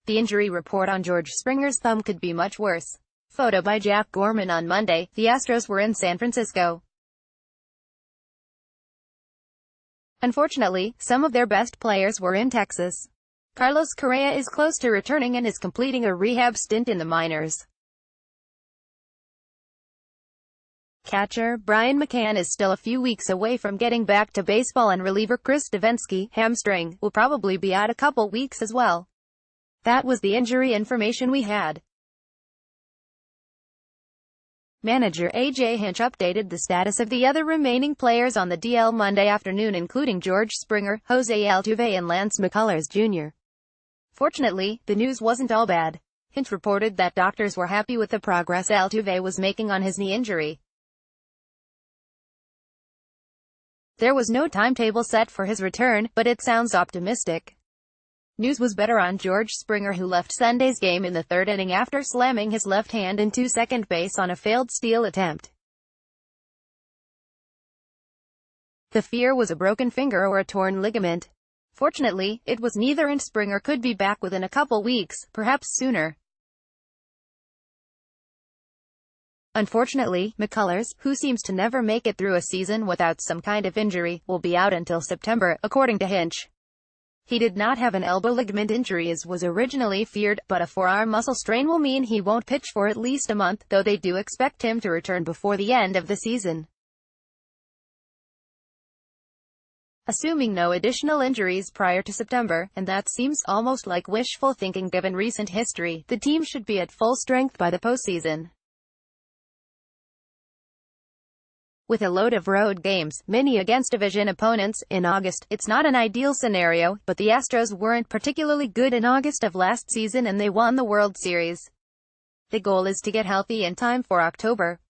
The injury report on George Springer's thumb could be much worse. Photo by Jack Gorman. On Monday, the Astros were in San Francisco. Unfortunately, some of their best players were in Texas. Carlos Correa is close to returning and is completing a rehab stint in the minors. Catcher Brian McCann is still a few weeks away from getting back to baseball, and reliever Chris Davinsky, hamstring, will probably be out a couple weeks as well. That was the injury information we had. Manager A.J. Hinch updated the status of the other remaining players on the DL Monday afternoon, including George Springer, Jose Altuve and Lance McCullers Jr. Fortunately, the news wasn't all bad. Hinch reported that doctors were happy with the progress Altuve was making on his knee injury. There was no timetable set for his return, but it sounds optimistic. News was better on George Springer, who left Sunday's game in the third inning after slamming his left hand into second base on a failed steal attempt. The fear was a broken finger or a torn ligament. Fortunately, it was neither, and Springer could be back within a couple weeks, perhaps sooner. Unfortunately, McCullers, who seems to never make it through a season without some kind of injury, will be out until September, according to Hinch. He did not have an elbow ligament injury as was originally feared, but a forearm muscle strain will mean he won't pitch for at least a month, though they do expect him to return before the end of the season. Assuming no additional injuries prior to September, and that seems almost like wishful thinking given recent history, the team should be at full strength by the postseason. With a load of road games, many against division opponents, in August, it's not an ideal scenario, but the Astros weren't particularly good in August of last season and they won the World Series. The goal is to get healthy in time for October.